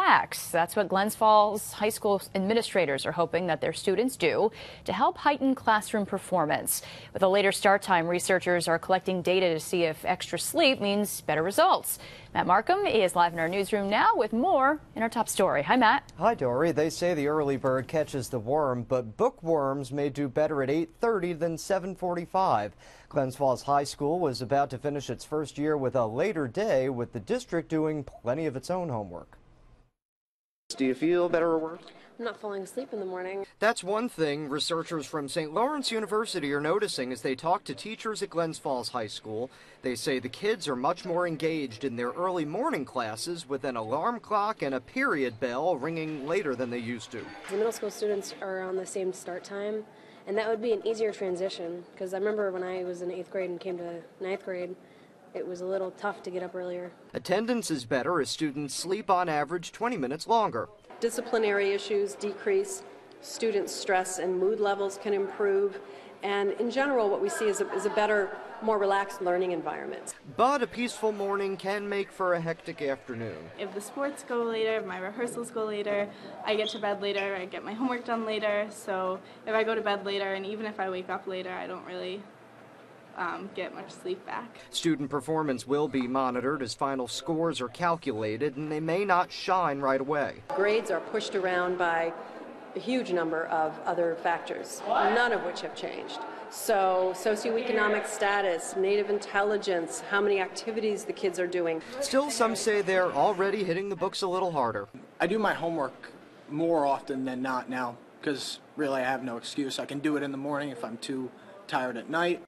relax. That's what Glens Falls High School administrators are hoping that their students do to help heighten classroom performance. With a later start time, researchers are collecting data to see if extra sleep means better results. Matt Markham is live in our newsroom now with more in our top story. Hi, Matt. Hi, Dory. They say the early bird catches the worm, but bookworms may do better at 8:30 than 7:45. Glens Falls High School was about to finish its first year with a later day, with the district doing plenty of its own homework. Do you feel better or worse? I'm not falling asleep in the morning. That's one thing researchers from St. Lawrence University are noticing as they talk to teachers at Glens Falls High School. They say the kids are much more engaged in their early morning classes, with an alarm clock and a period bell ringing later than they used to. The middle school students are on the same start time, and that would be an easier transition, because I remember when I was in 8th grade and came to 9th grade, it was a little tough to get up earlier. Attendance is better as students sleep on average 20 minutes longer. Disciplinary issues decrease, student stress and mood levels can improve, and in general what we see is a better, more relaxed learning environment. But a peaceful morning can make for a hectic afternoon. If the sports go later, if my rehearsals go later, I get to bed later, I get my homework done later, so if I go to bed later and even if I wake up later, I don't really get much sleep back. Student performance will be monitored as final scores are calculated, and they may not shine right away. Grades are pushed around by a huge number of other factors, none of which have changed. So socioeconomic status, native intelligence, how many activities the kids are doing. Still, some say they're already hitting the books a little harder. I do my homework more often than not now, because really I have no excuse. I can do it in the morning if I'm too tired at night.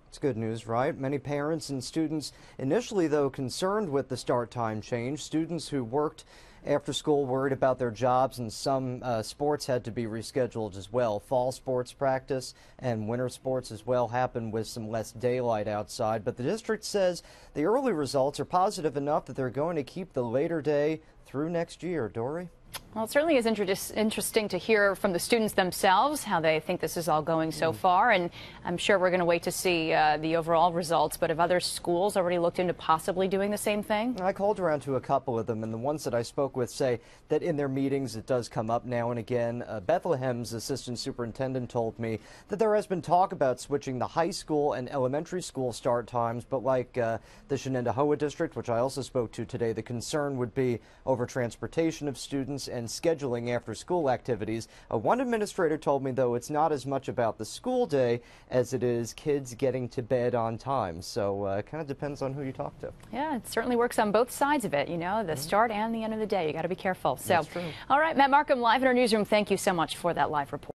It's good news, right? Many parents and students initially, though, concerned with the start time change. Students who worked after school worried about their jobs, and some sports had to be rescheduled as well. Fall sports practice and winter sports as well happened with some less daylight outside. But the district says the early results are positive enough that they're going to keep the later day through next year. Dory? Well, it certainly is interesting to hear from the students themselves how they think this is all going so far, and I'm sure we're going to wait to see the overall results. But have other schools already looked into possibly doing the same thing? I called around to a couple of them, and the ones that I spoke with say that in their meetings it does come up now and again. Bethlehem's assistant superintendent told me that there has been talk about switching the high school and elementary school start times, but like the Shenendehowa district, which I also spoke to today, the concern would be over transportation of students and scheduling after-school activities. One administrator told me, though, it's not as much about the school day as it is kids getting to bed on time. So it kind of depends on who you talk to. Yeah, it certainly works on both sides of it, you know, the start and the end of the day. You got to be careful. So, That's true. All right, Matt Markham, live in our newsroom. Thank you so much for that live report.